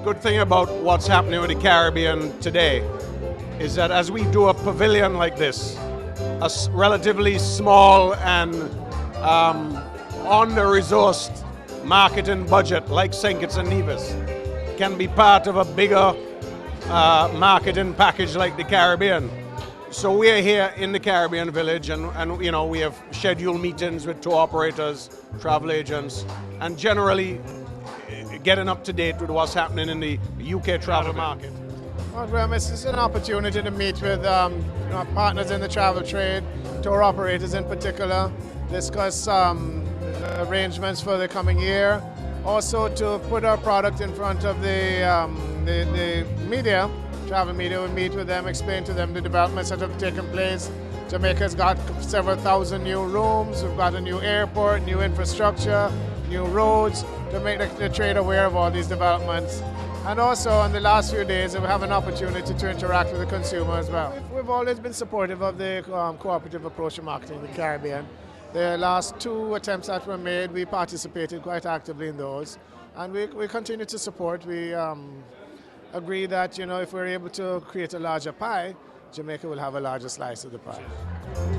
good thing about what's happening with the Caribbean today is that as we do a pavilion like this, relatively small and on-the-resourced marketing budget like St. Kitts and Nevis can be part of a bigger marketing package like the Caribbean. So we are here in the Caribbean village and you know, we have scheduled meetings with tour operators, travel agents, and generally getting up to date with what's happening in the UK travel market. Well, Graham, it's an opportunity to meet with partners in the travel trade, tour operators in particular, discuss arrangements for the coming year, also to put our product in front of the media. Travel media will meet with them, explain to them the developments that have taken place. Jamaica's got several thousand new rooms, we've got a new airport, new infrastructure, new roads, to make the trade aware of all these developments. And also in the last few days we have an opportunity to interact with the consumer as well. We've always been supportive of the cooperative approach to marketing in the Caribbean. The last 2 attempts that were made, we participated quite actively in those. And we continue to support. We agree that, you know, if we're able to create a larger pie, Jamaica will have a larger slice of the pie.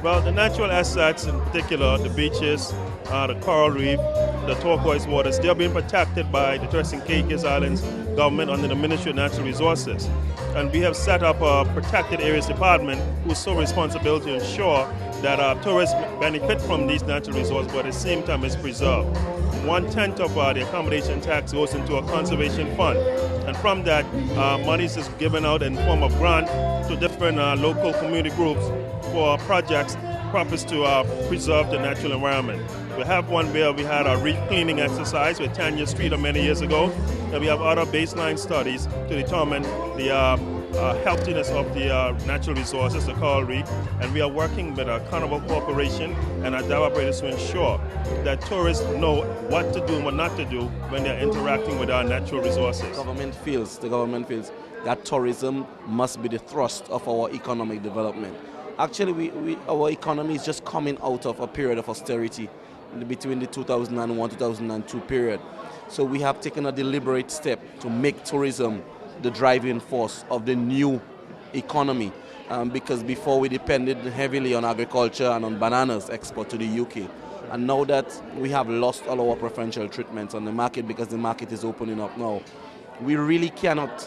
Well, the natural assets, in particular the beaches, the coral reef, the turquoise waters, they are being protected by the Turks and Caicos Islands government under the Ministry of Natural Resources. And we have set up a protected areas department whose sole responsibility to ensure that tourists benefit from these natural resources, but at the same time it's preserved. 1/10 of the accommodation tax goes into a conservation fund, and from that, money is given out in form of grant to different local community groups for projects purpose to preserve the natural environment. We have one where we had a reef cleaning exercise with Tanya Street many years ago, and we have other baseline studies to determine the healthiness of the natural resources, the coral reef, and we are working with a Carnival Corporation and our developers to ensure that tourists know what to do and what not to do when they're interacting with our natural resources. The government feels that tourism must be the thrust of our economic development. Actually, our economy is just coming out of a period of austerity between the 2001-2002 period. So we have taken a deliberate step to make tourism the driving force of the new economy, because before we depended heavily on agriculture and on bananas export to the UK. And now that we have lost all our preferential treatments on the market because the market is opening up now, we really cannot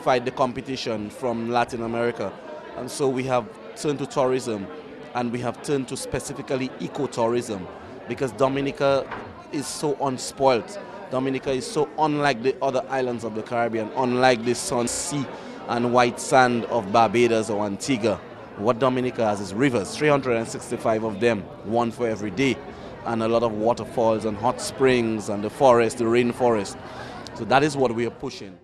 fight the competition from Latin America. And so we have turned to tourism, and we have turned to specifically ecotourism, because Dominica is so unspoilt. Dominica is so unlike the other islands of the Caribbean, unlike the sun, sea and white sand of Barbados or Antigua. What Dominica has is rivers, 365 of them, one for every day, and a lot of waterfalls and hot springs and the forest, the rainforest. So that is what we are pushing.